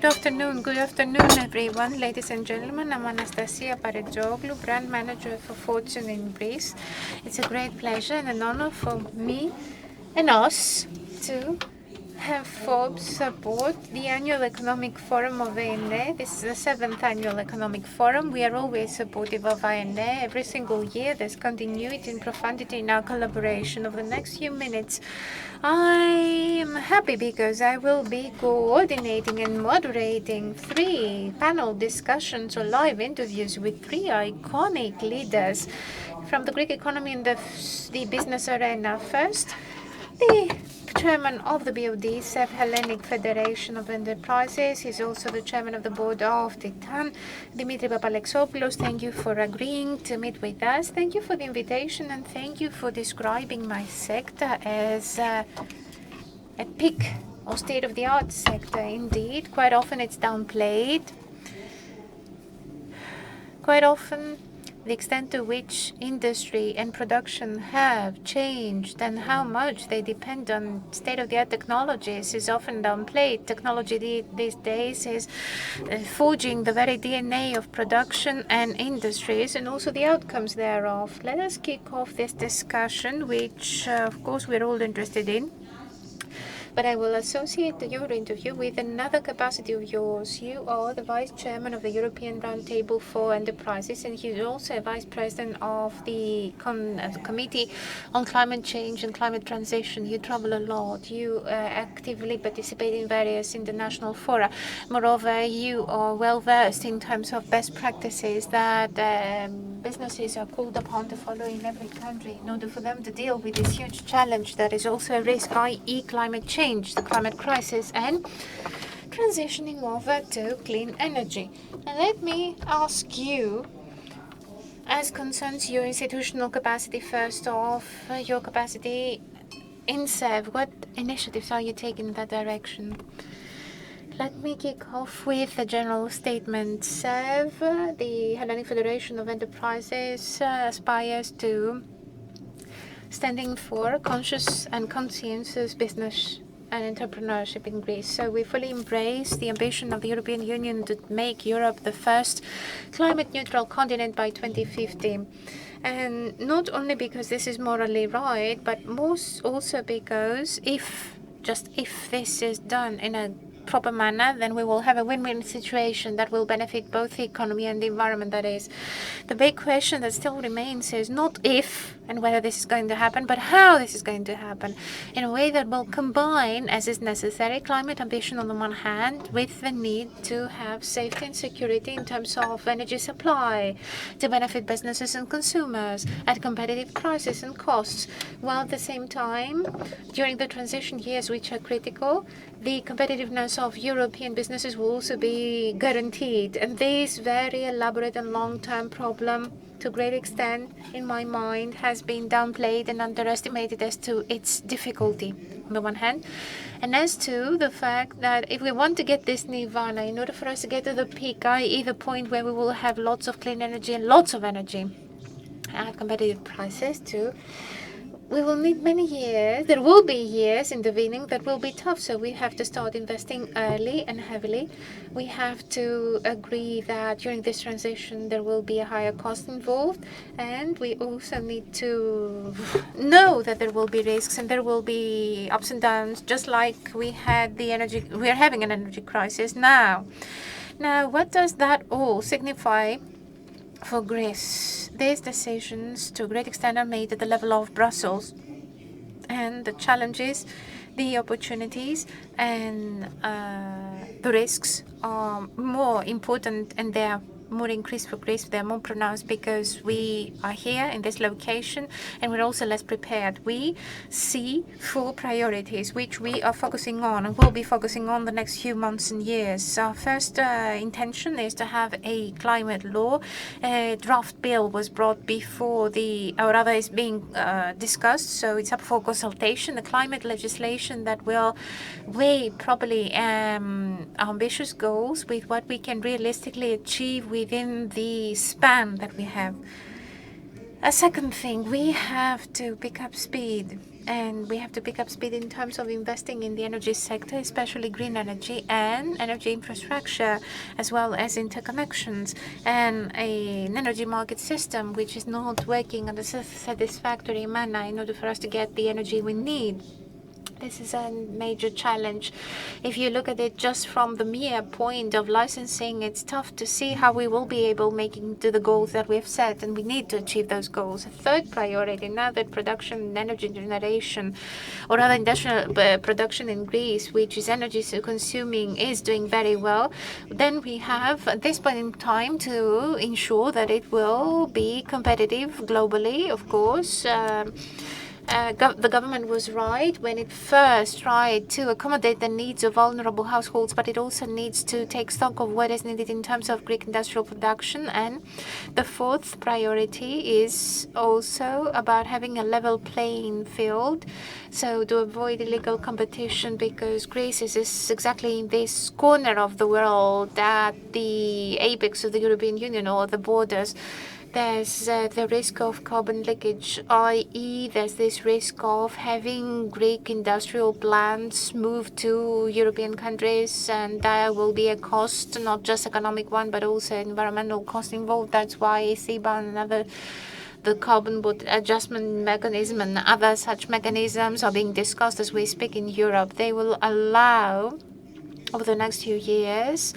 Good afternoon, everyone, ladies and gentlemen. I'm Anastasia Paretzoglou, brand manager for Fortune in Greece. It's a great pleasure and an honor for me and us to have Forbes support the annual economic forum of E.EN.E. This is the 7th annual economic forum. We are always supportive of E.EN.E. Every single year there's continuity and profundity in our collaboration. Over the next few minutes, I am happy because I will be coordinating and moderating 3 panel discussions or live interviews with 3 iconic leaders from the Greek economy and the business arena. First, the chairman of the BoD, SEV Hellenic Federation of Enterprises. He's also the chairman of the board of Titan, Dimitri Papalexopoulos. Thank you for agreeing to meet with us. Thank you for the invitation and thank you for describing my sector as a peak or state-of-the-art sector. Indeed, quite often it's downplayed. Quite often, the extent to which industry and production have changed and how much they depend on state-of-the-art technologies is often downplayed. Technology these days is forging the very DNA of production and industries and also the outcomes thereof. Let us kick off this discussion, which of course we're all interested in. But I will associate your interview with another capacity of yours. You are the Vice Chairman of the European Roundtable for Enterprises, and you're also a Vice President of the Committee on Climate Change and Climate Transition. You travel a lot. You actively participate in various international fora. Moreover, you are well versed in terms of best practices that businesses are called upon to follow in every country in order for them to deal with this huge challenge that is also a risk, i.e. climate change, the climate crisis, and transitioning over to clean energy. And let me ask you, as concerns your institutional capacity, first off, your capacity in SEV, what initiatives are you taking in that direction? Let me kick off with a general statement. SEV, the Hellenic Federation of Enterprises, aspires to standing for conscious and conscientious business and entrepreneurship in Greece. So we fully embrace the ambition of the European Union to make Europe the first climate-neutral continent by 2050. And not only because this is morally right, but also because if this is done in a proper manner, then we will have a win-win situation that will benefit both the economy and the environment. That is, the big question that still remains is not if and whether this is going to happen, but how this is going to happen in a way that will combine, as is necessary, climate ambition on the one hand with the need to have safety and security in terms of energy supply to benefit businesses and consumers at competitive prices and costs, while at the same time, during the transition years which are critical, the competitiveness of European businesses will also be guaranteed. And this very elaborate and long-term problem, to a great extent, in my mind, has been downplayed and underestimated as to its difficulty, on the one hand. And as to the fact that if we want to get this nirvana, in order for us to get to the peak, i.e. the point where we will have lots of clean energy and lots of energy at competitive prices too, we will need many years. There will be years intervening that will be tough, so we have to start investing early and heavily. We have to agree that during this transition there will be a higher cost involved, and we also need to know that there will be risks and there will be ups and downs, just like we are having an energy crisis now. Now, what does that all signify for Greece? These decisions, to a great extent, are made at the level of Brussels, and the challenges, the opportunities, and the risks are more important, and they are more increased for Greece. They're more pronounced because we are here in this location and we're also less prepared. We see 4 priorities which we are focusing on and will be focusing on the next few months and years. Our first intention is to have a climate law. A draft bill was brought before or rather is being discussed, so it's up for consultation. The climate legislation that will weigh properly ambitious goals with what we can realistically achieve within the span that we have. A second thing, we have to pick up speed And we have to pick up speed in terms of investing in the energy sector, especially green energy and energy infrastructure, as well as interconnections, and an energy market system which is not working in a satisfactory manner in order for us to get the energy we need. This is a major challenge. If you look at it just from the mere point of licensing, it's tough to see how we will be able making to the goals that we've set, and we need to achieve those goals. A third priority, now that production and energy generation, or rather industrial production in Greece, which is energy consuming, is doing very well, then we have at this point in time to ensure that it will be competitive globally, of course. The government was right when it first tried to accommodate the needs of vulnerable households, but it also needs to take stock of what is needed in terms of Greek industrial production. And the fourth priority is also about having a level playing field, so to avoid illegal competition, because Greece is exactly in this corner of the world, at the apex of the European Union or the borders. There's the risk of carbon leakage, i.e. there's this risk of having Greek industrial plants move to European countries, and there will be a cost, not just economic one, but also environmental cost involved. That's why CBAM and the carbon adjustment mechanism and other such mechanisms are being discussed as we speak in Europe. They will allow, over the next few years,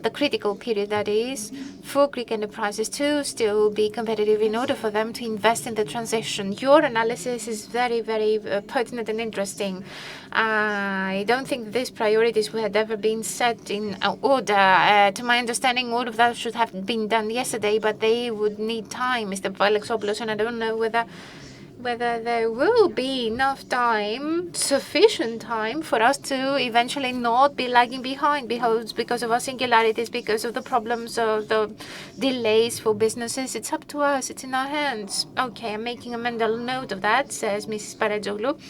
the critical period that is, for Greek enterprises to still be competitive in order for them to invest in the transition. Your analysis is very, very pertinent and interesting. I don't think these priorities had ever been set in order. To my understanding, all of that should have been done yesterday, but they would need time, Mr. Papalexopoulos, and I don't know whether there will be enough time, sufficient time, for us to eventually not be lagging behind because of our singularities, because of the problems of the delays for businesses. It's up to us. It's in our hands. Okay, I'm making a mental note of that, says Mrs. Paretzoglou.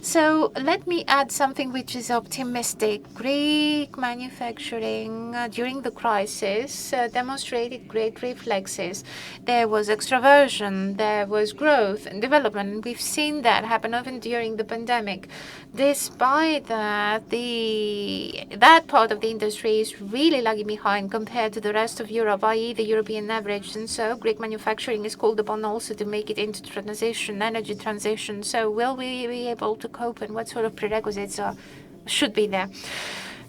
So let me add something which is optimistic. Greek manufacturing during the crisis demonstrated great reflexes. There was extroversion, there was growth and development, and we've seen that happen even during the pandemic. Despite that, that part of the industry is really lagging behind compared to the rest of Europe, i.e. the European average, and so Greek manufacturing is called upon also to make it into transition, energy transition. So will we be able to cope, and what sort of prerequisites should be there?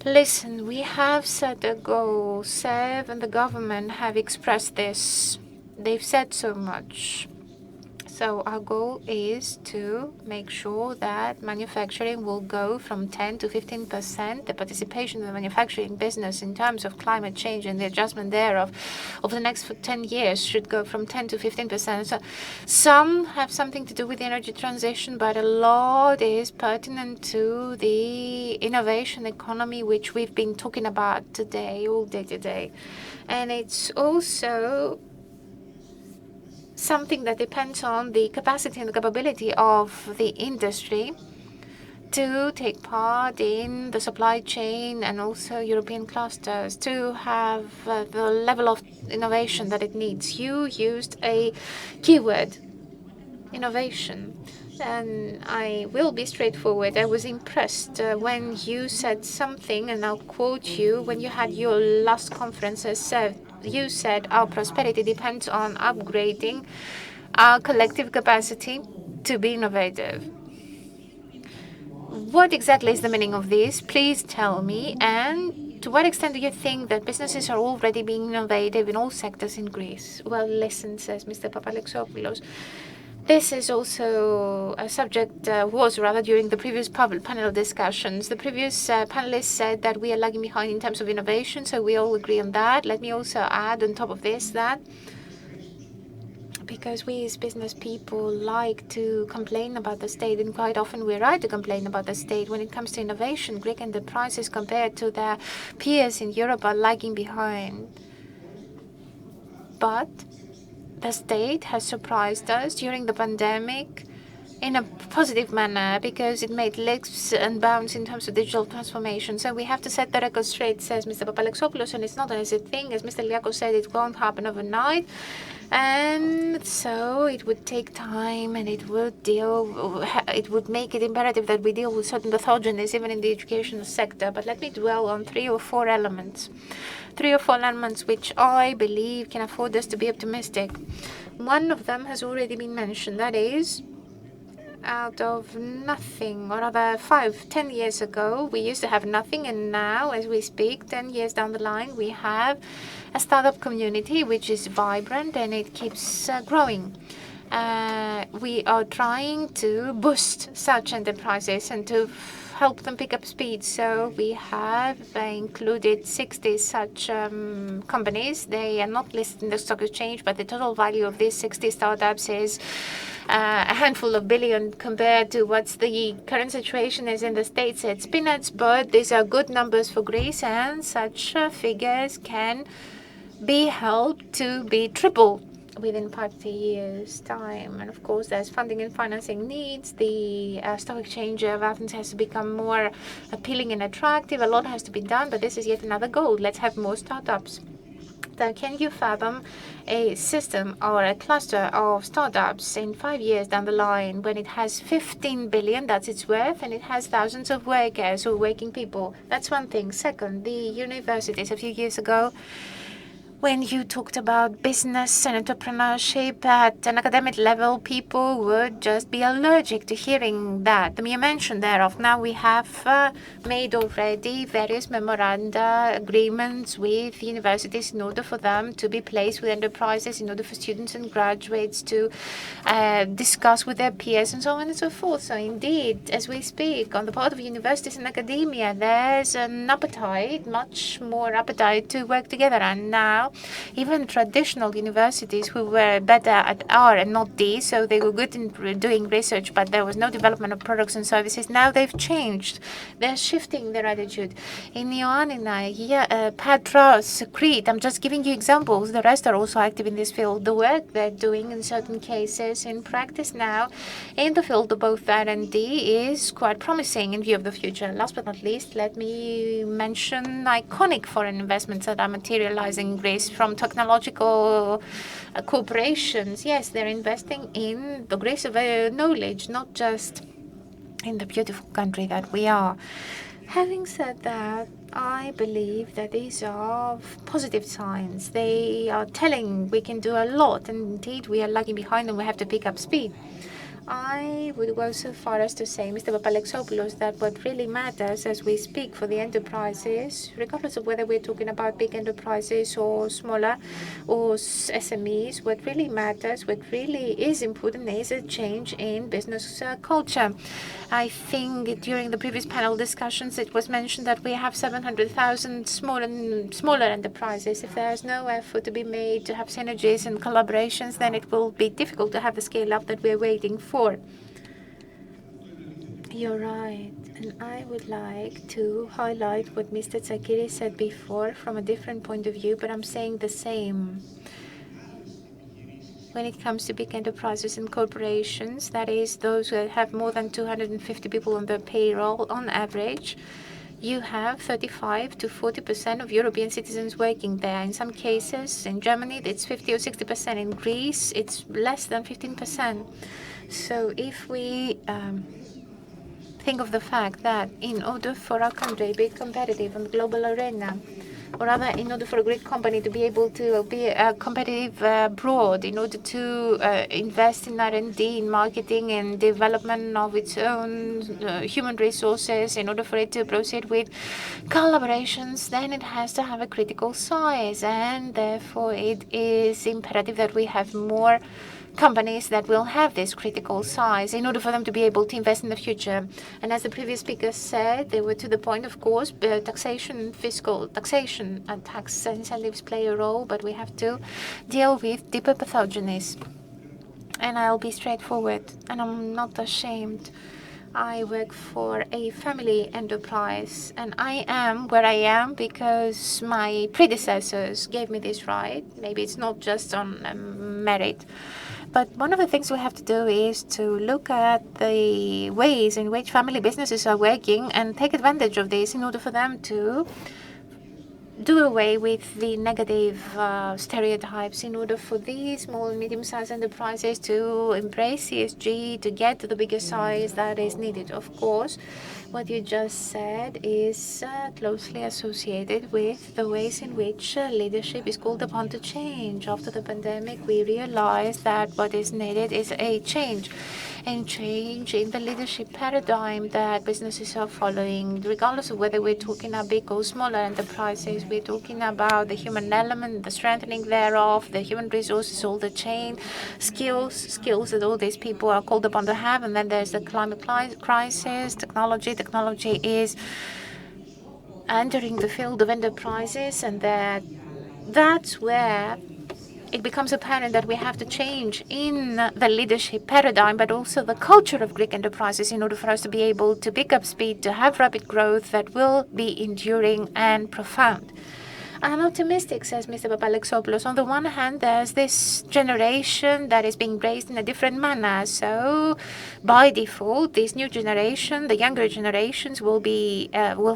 Listen, we have set a goal. SEV and the government have expressed this. They've said so much. So our goal is to make sure that manufacturing will go from 10 to 15%. The participation of the manufacturing business in terms of climate change and the adjustment thereof over the next 10 years should go from 10 to 15%. So some have something to do with the energy transition, but a lot is pertinent to the innovation economy, which we've been talking about today, all day today. And it's also something that depends on the capacity and the capability of the industry to take part in the supply chain and also European clusters to have the level of innovation that it needs. You used a keyword, innovation. And I will be straightforward. I was impressed when you said something, and I'll quote you, when you had your last conference as SEV. You said our prosperity depends on upgrading our collective capacity to be innovative. What exactly is the meaning of this? Please tell me. And to what extent do you think that businesses are already being innovative in all sectors in Greece? Well, listen, says Mr. Papalexopoulos. This is also a subject, was rather during the previous panel discussions. The previous panelists said that we are lagging behind in terms of innovation, so we all agree on that. Let me also add on top of this that because we as business people like to complain about the state, and quite often we're right to complain about the state, when it comes to innovation, Greek enterprises compared to their peers in Europe are lagging behind. But the state has surprised us during the pandemic in a positive manner because it made leaps and bounds in terms of digital transformation. So we have to set the record straight, says Mr. Papalexopoulos, and it's not an easy thing. As Mr. Liakos said, it won't happen overnight. And so it would take time, and it would make it imperative that we deal with certain pathogenies even in the educational sector. But let me dwell on three or four elements which I believe can afford us to be optimistic. One of them has already been mentioned, that is, out of nothing, or rather 5-10 years ago, we used to have nothing, and now, as we speak, 10 years down the line, we have a startup community which is vibrant and it keeps growing. We are trying to boost such enterprises and to help them pick up speed. So we have included 60 such companies. They are not listed in the stock exchange, but the total value of these 60 startups is a handful of billion compared to what's the current situation is in the States. It's peanuts, but these are good numbers for Greece, and such figures can be helped to be triple within 5 years' time. And of course, there's funding and financing needs. The stock exchange of Athens has to become more appealing and attractive. A lot has to be done, but this is yet another goal. Let's have more startups. So can you fathom a system or a cluster of startups in 5 years down the line when it has 15 billion, that's its worth, and it has thousands of workers or working people? That's one thing. Second, the universities a few years ago, when you talked about business and entrepreneurship at an academic level, people would just be allergic to hearing that, the mere mention thereof. Now we have made already various memoranda agreements with universities in order for them to be placed with enterprises, in order for students and graduates to discuss with their peers and so on and so forth. So indeed, as we speak, on the part of universities and academia, there's an appetite, much more appetite to work together. And now even traditional universities who were better at R and not D, so they were good in doing research, but there was no development of products and services. Now they've changed. They're shifting their attitude. In E.EN.E, Patras, Crete, I'm just giving you examples. The rest are also active in this field. The work they're doing in certain cases in practice now in the field of both R&D is quite promising in view of the future. Last but not least, let me mention iconic foreign investments that are materializing in Greece from technological corporations. Yes, they're investing in the grace of knowledge, not just in the beautiful country that we are. Having said that, I believe that these are positive signs. They are telling we can do a lot, and indeed we are lagging behind and we have to pick up speed. I would go so far as to say, Mr. Papalexopoulos, that what really matters as we speak for the enterprises, regardless of whether we're talking about big enterprises or smaller or SMEs, what really matters, what really is important is a change in business culture. I think during the previous panel discussions, it was mentioned that we have 700,000 smaller enterprises. If there's no effort to be made to have synergies and collaborations, then it will be difficult to have the scale up that we're waiting for. You're right, and I would like to highlight what Mr. Tsakiris said before from a different point of view, but I'm saying the same. When it comes to big enterprises and corporations, that is, those who have more than 250 people on their payroll on average, you have 35 to 40% of European citizens working there. In some cases, in Germany, it's 50 or 60%. In Greece, it's less than 15%. So if we think of the fact that in order for our country to be competitive on the global arena, or rather in order for a great company to be able to be competitive abroad, in order to invest in R&D, in marketing and development of its own human resources, in order for it to proceed with collaborations, then it has to have a critical size, and therefore it is imperative that we have more companies that will have this critical size in order for them to be able to invest in the future. And as the previous speaker said, they were to the point, of course, taxation, fiscal taxation and tax incentives play a role, but we have to deal with deeper pathogenies. And I'll be straightforward, and I'm not ashamed. I work for a family enterprise, and I am where I am because my predecessors gave me this right. Maybe it's not just on merit, But one of the things we have to do is to look at the ways in which family businesses are working and take advantage of this in order for them to do away with the negative stereotypes, in order for these small and medium-sized enterprises to embrace ESG, to get to the bigger size that is needed. Of course, what you just said is closely associated with the ways in which leadership is called upon to change. After the pandemic, we realized that what is needed is a change in the leadership paradigm that businesses are following, regardless of whether we're talking about big or smaller enterprises. We're talking about the human element, the strengthening thereof, the human resources, all the chain, skills that all these people are called upon to have. And then there's the climate crisis, technology. Technology is entering the field of enterprises, and that's where it becomes apparent that we have to change in the leadership paradigm, but also the culture of Greek enterprises in order for us to be able to pick up speed, to have rapid growth that will be enduring and profound. I'm optimistic, says Mr. Papalexopoulos. On the one hand, there's this generation that is being raised in a different manner. So, by default, this new generation, the younger generations, will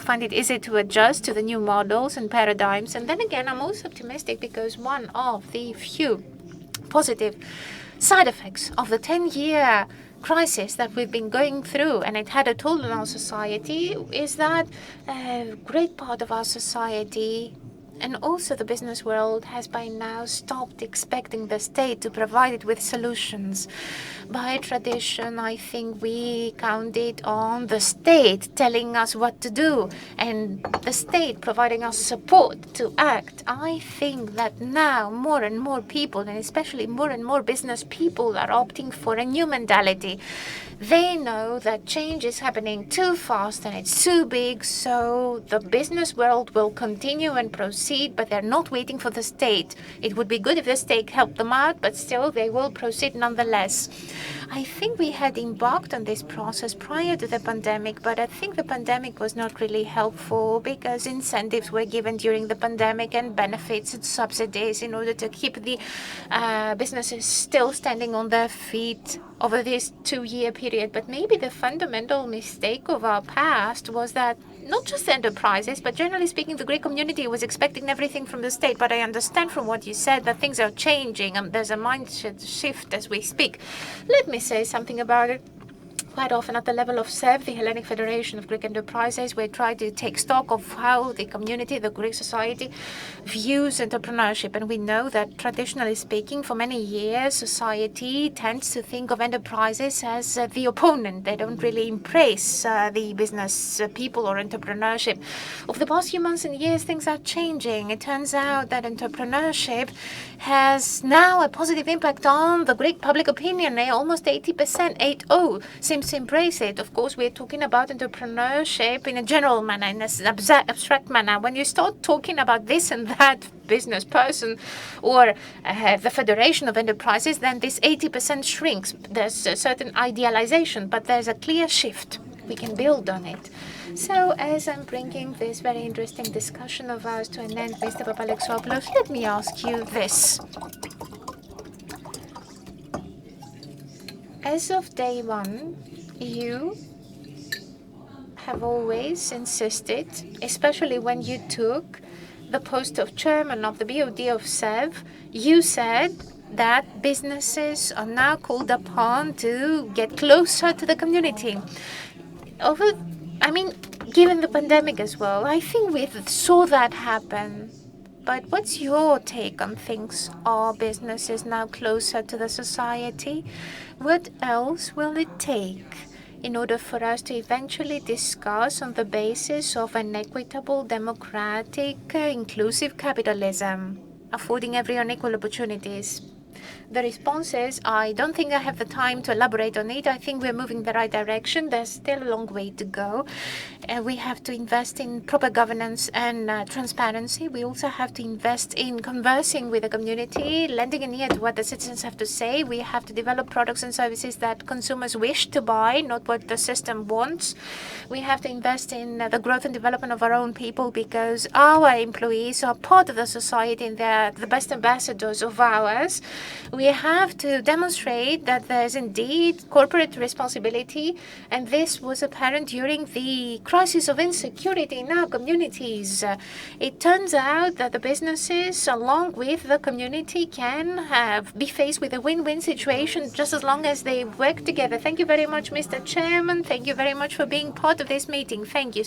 find it easy to adjust to the new models and paradigms. And then again, I'm also optimistic because one of the few positive side effects of the 10-year crisis that we've been going through, and it had a toll on our society, is that a great part of our society and also the business world has by now stopped expecting the state to provide it with solutions. By tradition, I think we counted on the state telling us what to do and the state providing us support to act. I think that now more and more people, and especially more and more business people, are opting for a new mentality. They know that change is happening too fast and it's too big, so the business world will continue and proceed, but they're not waiting for the state. It would be good if the state helped them out, but still they will proceed nonetheless. I think we had embarked on this process prior to the pandemic, but I think the pandemic was not really helpful because incentives were given during the pandemic and benefits and subsidies in order to keep the businesses still standing on their feet over this 2-year period. But maybe the fundamental mistake of our past was that not just enterprises, but generally speaking, the Greek community was expecting everything from the state. But I understand from what you said that things are changing and there's a mindset shift as we speak. Let me say something about it. Quite often at the level of SEV, the Hellenic Federation of Greek Enterprises, we try to take stock of how the community, the Greek society, views entrepreneurship. And we know that traditionally speaking, for many years, society tends to think of enterprises as the opponent. They don't really embrace the business people or entrepreneurship. Over the past few months and years, things are changing. It turns out that entrepreneurship has now a positive impact on the Greek public opinion. Almost 80%, 80, seems to embrace it. Of course, we're talking about entrepreneurship in a general manner, in an abstract manner. When you start talking about this and that business person or the Federation of Enterprises, then this 80% shrinks. There's a certain idealization, but there's a clear shift. We can build on it. So, as I'm bringing this very interesting discussion of ours to an end, Mr. Papalexopoulos, let me ask you this. As of day one, you have always insisted, especially when you took the post of chairman of the BoD of SEV, you said that businesses are now called upon to get closer to the community. Given the pandemic as well, I think we saw that happen. But what's your take on things? Are businesses now closer to the society? What else will it take in order for us to eventually discuss on the basis of an equitable, democratic, inclusive capitalism, affording everyone equal opportunities? The response is, I don't think I have the time to elaborate on it. I think we're moving in the right direction. There's still a long way to go. We have to invest in proper governance and transparency. We also have to invest in conversing with the community, lending an ear to what the citizens have to say. We have to develop products and services that consumers wish to buy, not what the system wants. We have to invest in the growth and development of our own people because our employees are part of the society and they're the best ambassadors of ours. We have to demonstrate that there's indeed corporate responsibility, and this was apparent during the crisis of insecurity in our communities. It turns out that the businesses, along with the community, can be faced with a win-win situation just as long as they work together. Thank you very much, Mr. Chairman. Thank you very much for being part of this meeting. Thank you.